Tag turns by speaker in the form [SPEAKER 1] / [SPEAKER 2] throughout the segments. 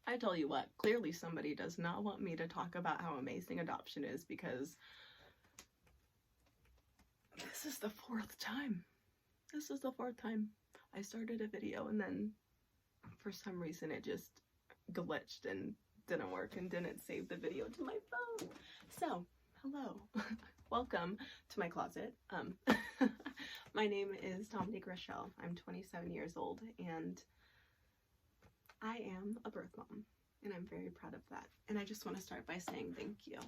[SPEAKER 1] I tell you what, clearly somebody does not want me to talk about how amazing adoption is, because this is the fourth time. This is the fourth time I started a video and then for some reason it just glitched and didn't work and didn't save the video to my phone. So, hello. Welcome to my closet. My name is Dominique. I'm 27 years old and I am a birth mom, and I'm very proud of that. And I just want to start by saying thank you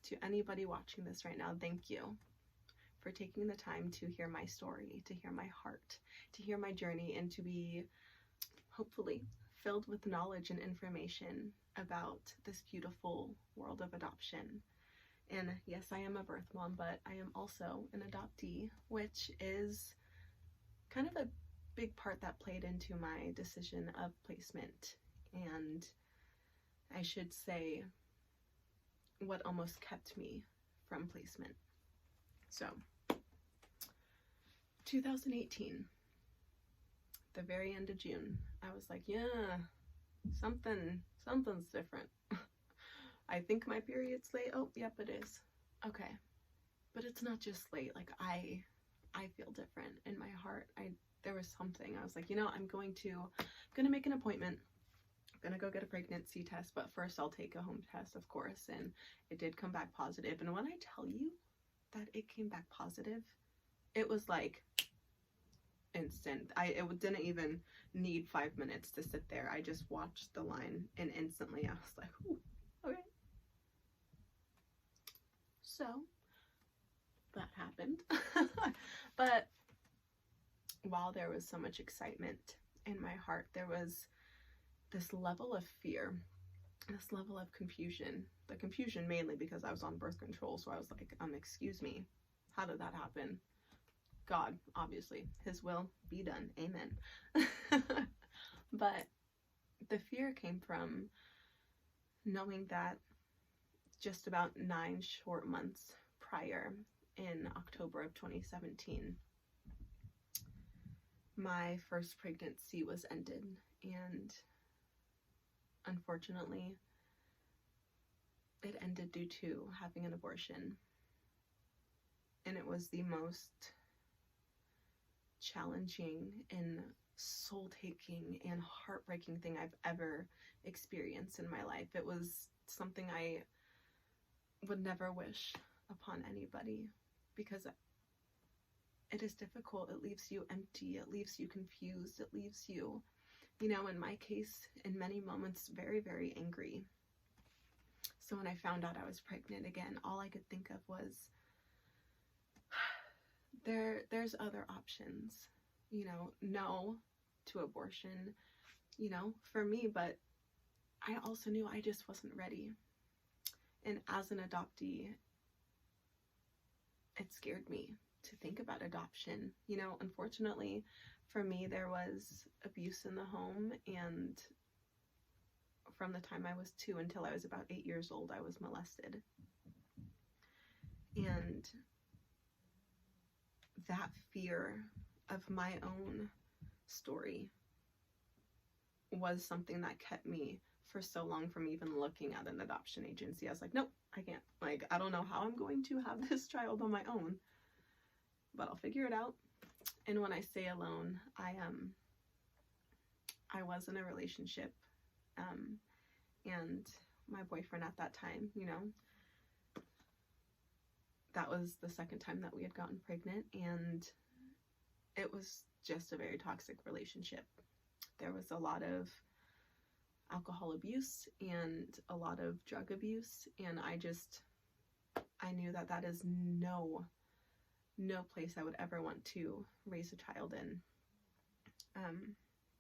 [SPEAKER 1] to anybody watching this right now. Thank you for taking the time to hear my story, to hear my heart, to hear my journey, and to be hopefully filled with knowledge and information about this beautiful world of adoption. And yes, I am a birth mom, but I am also an adoptee, which is kind of a big part that played into my decision of placement, and I should say what almost kept me from placement. So 2018, the very end of June, I was like, yeah, something's different. I think my period's late. Oh, yep, it is. Okay. But it's not just late. Like, I feel different in my heart. There was something. I was like, you know, I'm gonna make an appointment. I'm gonna go get a pregnancy test, but first I'll take a home test, of course. And it did come back positive. And when I tell you that it came back positive, it was like instant. It didn't even need 5 minutes to sit there. I just watched the line and instantly I was like, ooh, okay. So that happened. But while there was so much excitement in my heart, there was this level of fear, this level of confusion. The confusion mainly because I was on birth control, so I was like, excuse me, how did that happen? God, obviously, his will be done, amen. But the fear came from knowing that just about 9 short months prior, in October of 2017, my first pregnancy was ended, and unfortunately it ended due to having an abortion. And it was the most challenging and soul-taking and heartbreaking thing I've ever experienced in my life. It was something I would never wish upon anybody, because it is difficult. It leaves you empty. It leaves you confused. It leaves you, you know, in my case, in many moments, very, very angry. So when I found out I was pregnant again, all I could think of was, there's other options, you know, no to abortion, you know, for me, but I also knew I just wasn't ready. And as an adoptee, it scared me to think about adoption. You know, unfortunately for me, there was abuse in the home, and from the time I was 2 until I was about 8 years old, I was molested. And that fear of my own story was something that kept me for so long from even looking at an adoption agency. I was like, nope, I can't. Like, I don't know how I'm going to have this child on my own, but I'll figure it out. And when I say alone, I was in a relationship, and my boyfriend at that time, you know, that was the second time that we had gotten pregnant, and it was just a very toxic relationship. There was a lot of alcohol abuse and a lot of drug abuse, and I knew that is no place I would ever want to raise a child in.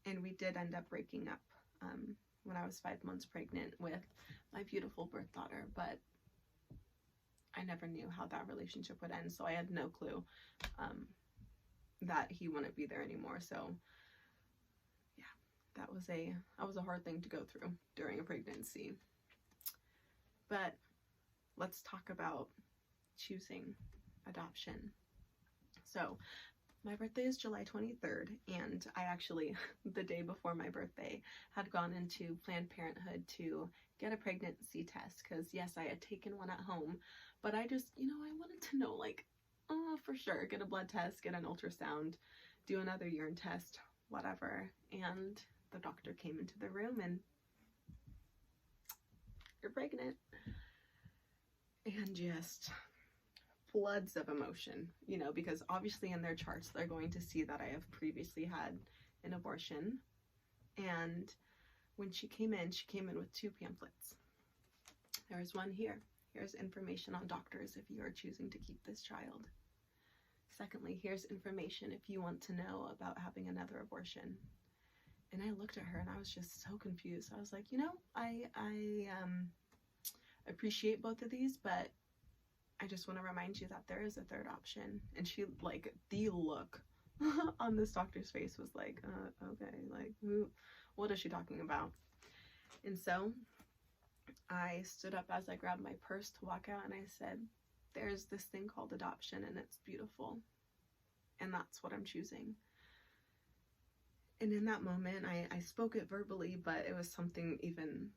[SPEAKER 1] And we did end up breaking up when I was 5 months pregnant with my beautiful birth daughter, but I never knew how that relationship would end, so I had no clue that he wouldn't be there anymore. So yeah, that was a hard thing to go through during a pregnancy. But let's talk about choosing adoption. So My birthday is July 23rd, and I actually, the day before my birthday, had gone into Planned Parenthood to get a pregnancy test, because yes, I had taken one at home, but I just, I wanted to know, like, for sure, get a blood test, get an ultrasound, do another urine test, whatever. And the doctor came into the room and, you're pregnant. And just floods of emotion, because obviously in their charts they're going to see that I have previously had an abortion. And when she came in with 2 pamphlets. There's one here. Here's information on doctors if you are choosing to keep this child. Secondly, here's information if you want to know about having another abortion. And I looked at her and I was just so confused. I was like, I appreciate both of these, but I just want to remind you that there is a third option. And she, like, the look on this doctor's face was like, okay, like, what is she talking about? And so I stood up as I grabbed my purse to walk out, and I said, there's this thing called adoption, and it's beautiful. And that's what I'm choosing. And in that moment, I spoke it verbally, but it was something even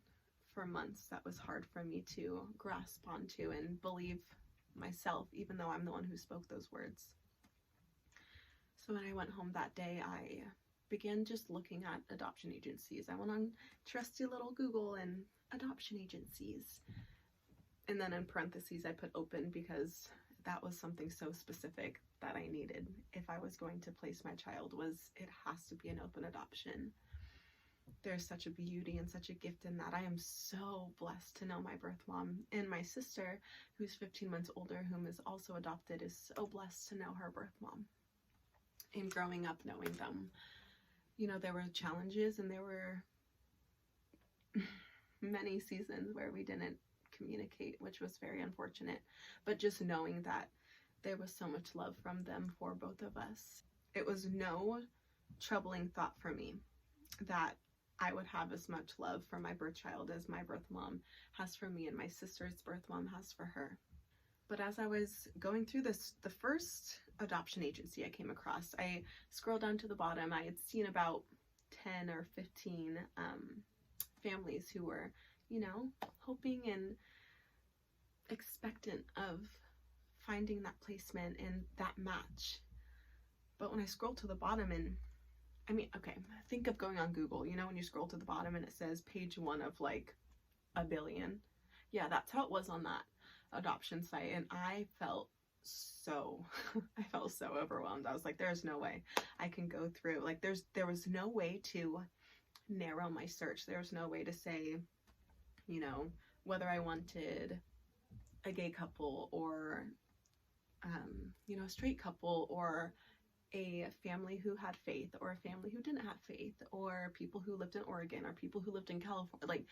[SPEAKER 1] for months that was hard for me to grasp onto and believe myself, even though I'm the one who spoke those words. So when I went home that day, I began just looking at adoption agencies. I went on trusty little Google and adoption agencies. And then in parentheses, I put open, because that was something so specific that I needed if I was going to place my child, was it has to be an open adoption. There's such a beauty and such a gift in that. I am so blessed to know my birth mom, and my sister, who's 15 months older, whom is also adopted, is so blessed to know her birth mom. And growing up knowing them, there were challenges, and there were many seasons where we didn't communicate, which was very unfortunate. But just knowing that there was so much love from them for both of us, it was no troubling thought for me that I would have as much love for my birth child as my birth mom has for me and my sister's birth mom has for her. But as I was going through this, the first adoption agency I came across, I scrolled down to the bottom. I had seen about 10 or 15 families who were, hoping and expectant of finding that placement and that match. But when I scrolled to the bottom, and okay, think of going on Google, when you scroll to the bottom and it says page 1 of like a billion. Yeah, that's how it was on that adoption site. And I felt so overwhelmed. I was like, there's no way I can go through. Like, there was no way to narrow my search. There was no way to say, whether I wanted a gay couple or, a straight couple, or a family who had faith, or a family who didn't have faith, or people who lived in Oregon, or people who lived in California. Like,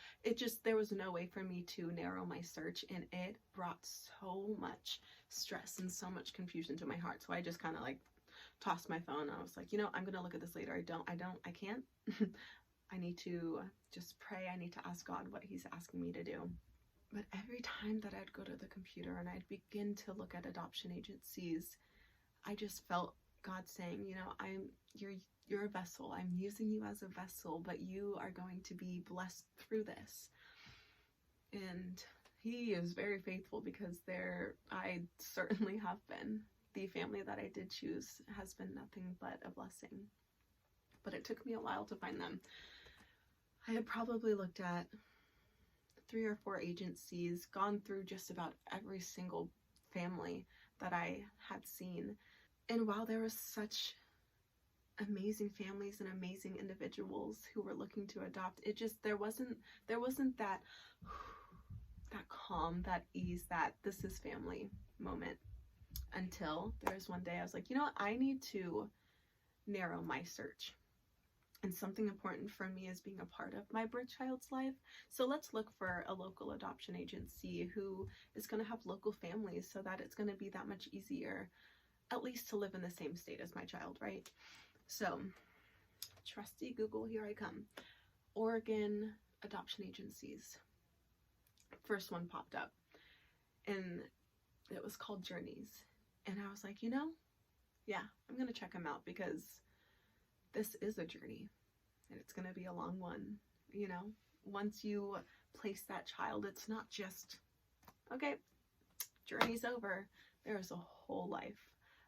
[SPEAKER 1] there was no way for me to narrow my search, and it brought so much stress and so much confusion to my heart. So I just kind of like tossed my phone. I was like, I'm gonna look at this later. I can't. I need to just pray. I need to ask God what he's asking me to do. But every time that I'd go to the computer and I'd begin to look at adoption agencies, I just felt God saying, you're a vessel. I'm using you as a vessel, but you are going to be blessed through this. And he is very faithful, because I certainly have been. The family that I did choose has been nothing but a blessing. But it took me a while to find them. I had probably looked at 3 or 4 agencies, gone through just about every single family that I had seen. And while there was such amazing families and amazing individuals who were looking to adopt, there wasn't that calm, that ease, that this is family moment, until there was one day I was like, I need to narrow my search. And something important for me is being a part of my birth child's life. So let's look for a local adoption agency who is going to have local families, so that it's going to be that much easier, at least to live in the same state as my child, right? So, trusty Google, here I come. Oregon adoption agencies. First one popped up, and it was called Journeys. And I was like, yeah, I'm going to check them out, because this is a journey and it's going to be a long one. You know, once you place that child, it's not just, okay, journey's over. There's a whole life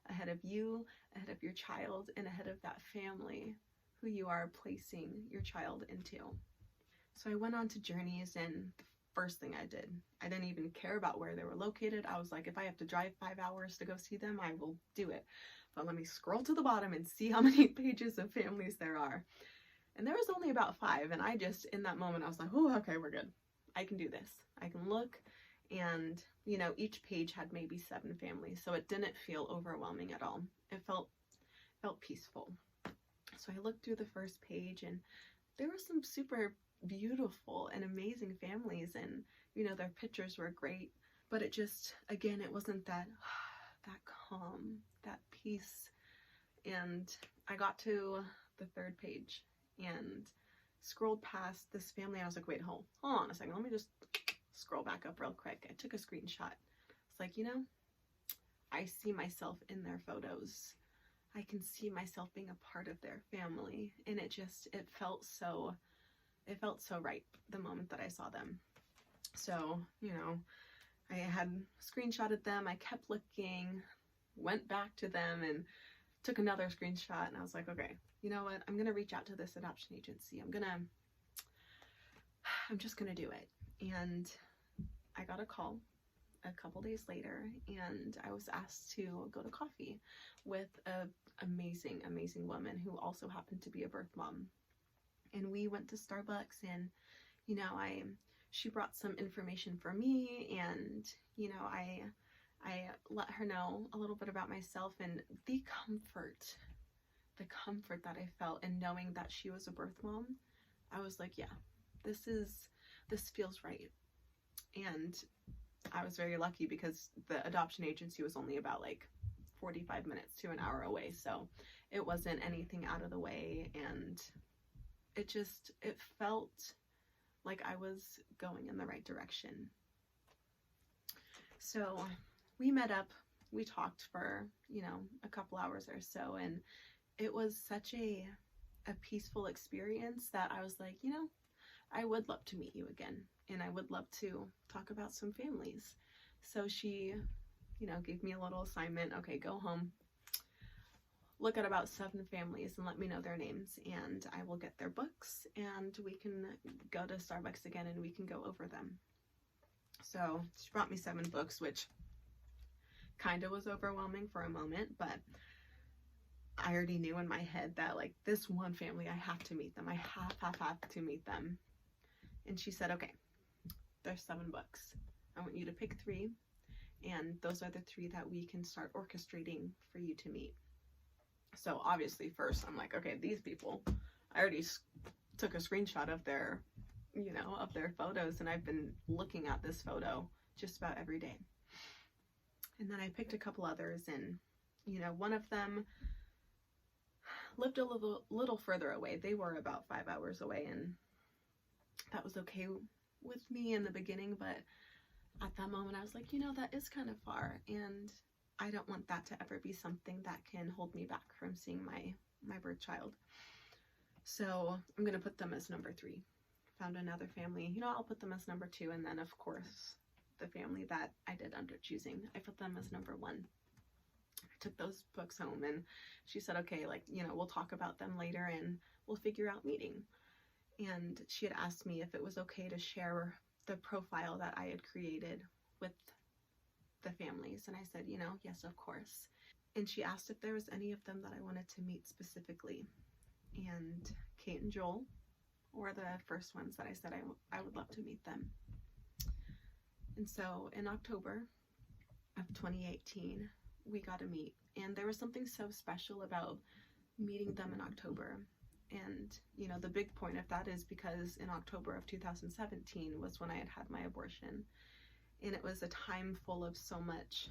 [SPEAKER 1] ahead of you, ahead of your child, and ahead of that family who you are placing your child into. So I went on to Journeys, and the first thing I did, I didn't even care about where they were located. I was like, if I have to drive 5 hours to go see them, I will do it. But let me scroll to the bottom and see how many pages of families there are. And there was only about 5, and I just, in that moment, I was like, oh, okay, we're good. I can do this. I can look, and, you know, each page had maybe 7 families, so it didn't feel overwhelming at all. It felt peaceful. So I looked through the first page, and there were some super beautiful and amazing families, and, you know, their pictures were great, but it just, again, it wasn't that calm, that peace. And I got to the 3rd page and scrolled past this family. I was like, wait, hold on a second. Let me just scroll back up real quick. I took a screenshot. It's like, you know, I see myself in their photos. I can see myself being a part of their family. And it felt so right the moment that I saw them. So, you know, I had screenshotted them. I kept looking, went back to them, and took another screenshot, and I was like, okay, you know what? I'm going to reach out to this adoption agency. I'm just going to do it. And I got a call a couple days later, and I was asked to go to coffee with an amazing, amazing woman who also happened to be a birth mom. And we went to Starbucks, and, you know, she brought some information for me, and, you know, I let her know a little bit about myself, and the comfort that I felt in knowing that she was a birth mom, I was like, yeah, this feels right. And I was very lucky, because the adoption agency was only about like 45 minutes to an hour away, so it wasn't anything out of the way, and it felt like I was going in the right direction. So we met up, we talked for, you know, a couple hours or so, and it was such a peaceful experience that I was like, you know, I would love to meet you again, and I would love to talk about some families. So she, you know, gave me a little assignment. Okay, go home, look at about 7 families and let me know their names, and I will get their books, and we can go to Starbucks again and we can go over them. So she brought me 7 books, which kind of was overwhelming for a moment, but I already knew in my head that, like, this one family, I have to meet them. I have to meet them. And she said, okay, there's 7 books. I want you to pick 3, and those are the 3 that we can start orchestrating for you to meet. So obviously first I'm like, okay, these people, I already took a screenshot of their, you know, of their photos, and I've been looking at this photo just about every day. And then I picked a couple others, and, you know, one of them lived a little further away. They were about 5 hours away, and that was okay with me in the beginning, but at that moment I was like, you know, that is kind of far, and I don't want that to ever be something that can hold me back from seeing my birth child. So I'm going to put them as number 3. Found another family, you know, I'll put them as number 2, and then of course the family that I did under choosing, I put them as number 1. I took those books home, and she said, okay, like, you know, we'll talk about them later and we'll figure out meeting. And she had asked me if it was okay to share the profile that I had created with the families, and I said, you know, yes, of course. And she asked if there was any of them that I wanted to meet specifically, and Kate and Joel were the first ones that I said I would love to meet them. And so in October of 2018 we got to meet, and there was something so special about meeting them in October. And, you know, the big point of that is because in October of 2017 was when I had my abortion, and it was a time full of so much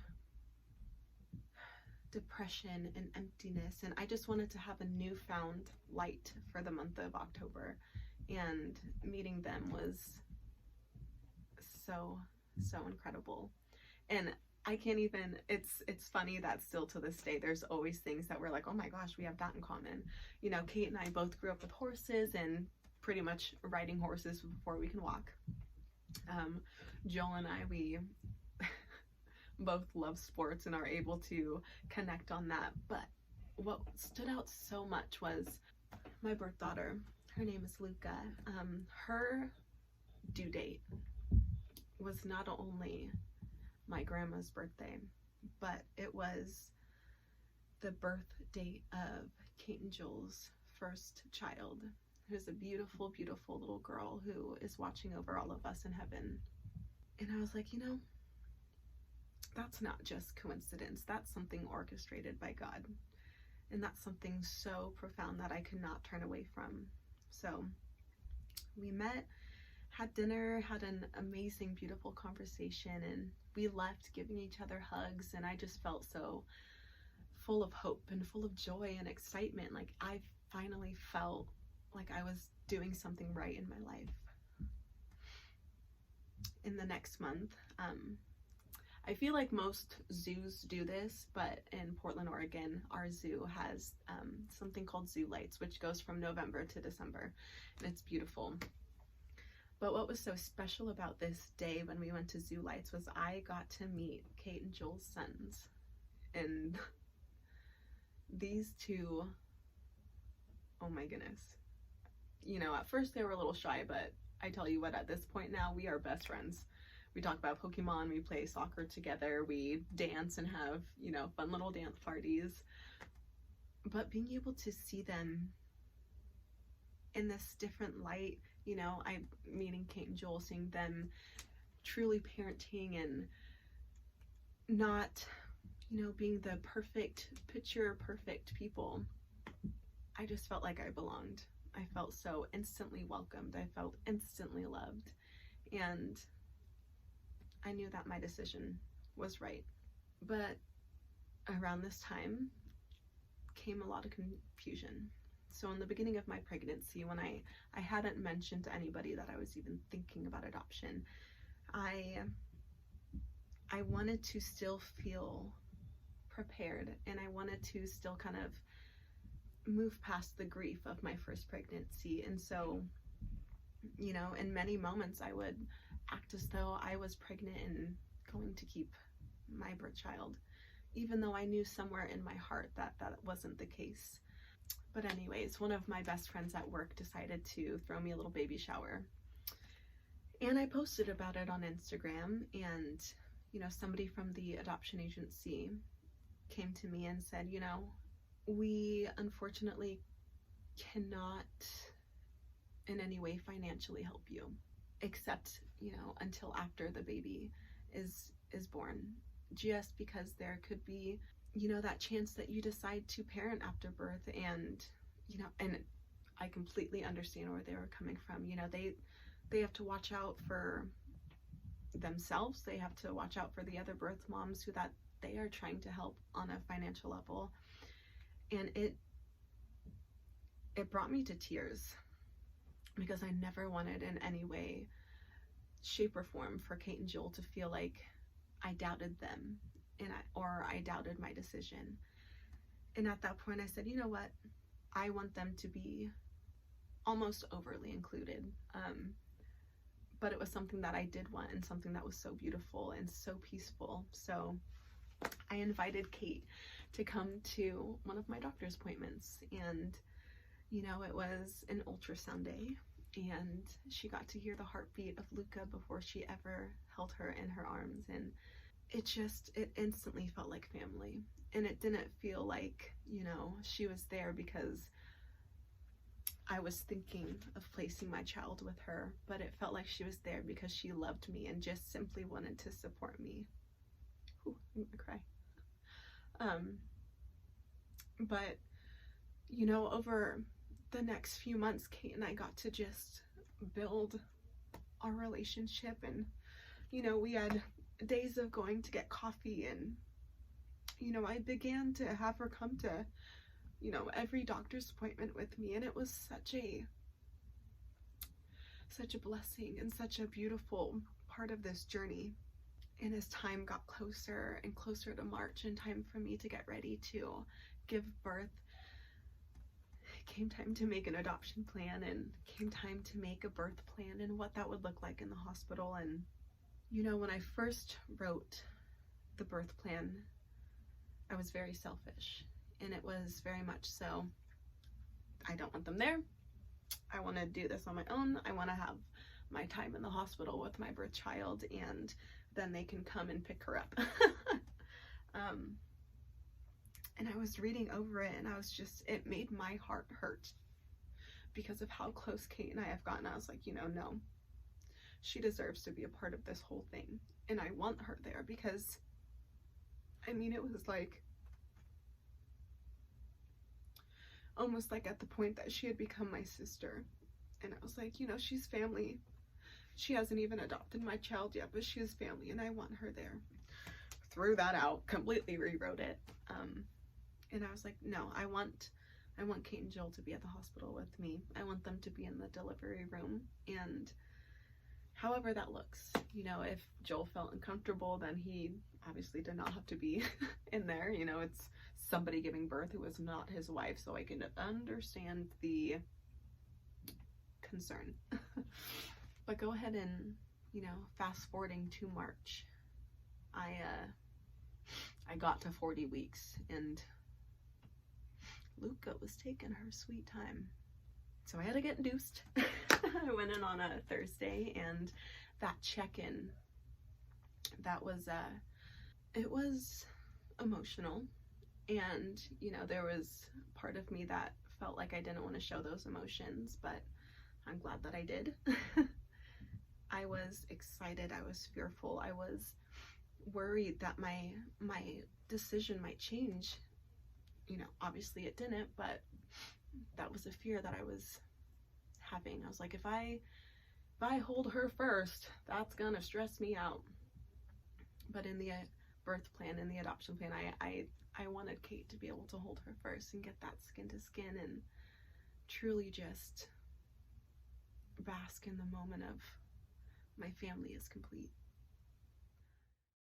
[SPEAKER 1] depression and emptiness, and I just wanted to have a newfound light for the month of October, and meeting them was so incredible. And I can't even, it's funny that still to this day, there's always things that we're like, oh my gosh, we have that in common. You know, Kate and I both grew up with horses and pretty much riding horses before we can walk. Joel and I, we both love sports and are able to connect on that. But what stood out so much was my birth daughter. Her name is Luca. Her due date was not only my grandma's birthday, but it was the birth date of Kate and Joel's first child, who's a beautiful, beautiful little girl who is watching over all of us in heaven. And I was like, you know, that's not just coincidence. That's something orchestrated by God. And that's something so profound that I could not turn away from. So we met, had dinner, had an amazing, beautiful conversation, and we left giving each other hugs. And I just felt so full of hope and full of joy and excitement. Like I finally felt like I was doing something right in my life. In the next month, I feel like most zoos do this, but in Portland, Oregon, our zoo has something called Zoo Lights, which goes from November to December, and it's beautiful. But what was so special about this day when we went to Zoo Lights was I got to meet Kate and Joel's sons. And these two, oh my goodness. You know, at first they were a little shy, but I tell you what, at this point now, we are best friends. We talk about Pokemon, we play soccer together, we dance and have, you know, fun little dance parties. But being able to see them in this different light, you know, I meeting Kate and Joel, seeing them truly parenting and not, you know, being the perfect, picture perfect people. I just felt like I belonged. I felt so instantly welcomed. I felt instantly loved. And I knew that my decision was right. But around this time came a lot of confusion. So in the beginning of my pregnancy, when I hadn't mentioned to anybody that I was even thinking about adoption, I wanted to still feel prepared, and I wanted to still kind of move past the grief of my first pregnancy. And so, you know, in many moments I would act as though I was pregnant and going to keep my birth child, even though I knew somewhere in my heart that that wasn't the case. But anyways, one of my best friends at work decided to throw me a little baby shower, and I posted about it on Instagram, and you know, somebody from the adoption agency came to me and said, you know, we unfortunately cannot in any way financially help you, except, you know, until after the baby is born, just because there could be, you know, that chance that you decide to parent after birth. And, you know, and I completely understand where they were coming from. You know, they have to watch out for themselves. They have to watch out for the other birth moms who that they are trying to help on a financial level. And it brought me to tears, because I never wanted in any way, shape, or form for Kate and Joel to feel like I doubted them or I doubted my decision. And at that point I said, you know what, I want them to be almost overly included. But it was something that I did want, and something that was so beautiful and so peaceful. So I invited Kate to come to one of my doctor's appointments, and you know, it was an ultrasound day, and she got to hear the heartbeat of Luca before she ever held her in her arms. And it instantly felt like family. And it didn't feel like, you know, she was there because I was thinking of placing my child with her, but it felt like she was there because she loved me and just simply wanted to support me. Ooh, I'm gonna cry. But, you know, over the next few months, Kate and I got to just build our relationship. And, you know, we had days of going to get coffee, and, you know, I began to have her come to, you know, every doctor's appointment with me. And it was such a blessing and such a beautiful part of this journey. And as time got closer and closer to March and time for me to get ready to give birth, it came time to make an adoption plan, and came time to make a birth plan and what that would look like in the hospital. And you know, when I first wrote the birth plan, I was very selfish, and it was very much so, I don't want them there. I want to do this on my own. I want to have my time in the hospital with my birth child, and then they can come and pick her up. And I was reading over it, and I was just, it made my heart hurt because of how close Kate and I have gotten. I was like, you know, no, she deserves to be a part of this whole thing, and I want her there, because I mean, it was like almost like at the point that she had become my sister. And I was like, you know, she's family. She hasn't even adopted my child yet, but she is family, and I want her there. Threw that out, completely rewrote it. And I was like, no, I want Kate and Joel to be at the hospital with me. I want them to be in the delivery room. And however that looks, you know, if Joel felt uncomfortable, then he obviously did not have to be in there. You know, it's somebody giving birth who is not his wife, so I can understand the concern. But go ahead and, you know, fast forwarding to March, I got to 40 weeks, and Luca was taking her sweet time. So I had to get induced. I went in on a Thursday, and that check-in, that was, it was emotional. And, you know, there was part of me that felt like I didn't want to show those emotions, but I'm glad that I did. I was excited. I was fearful. I was worried that my decision might change. You know, obviously it didn't, but that was a fear that I was having. I was like, if I hold her first, that's gonna stress me out. But in the birth plan, in the adoption plan, I wanted Kate to be able to hold her first and get that skin to skin and truly just bask in the moment of my family is complete.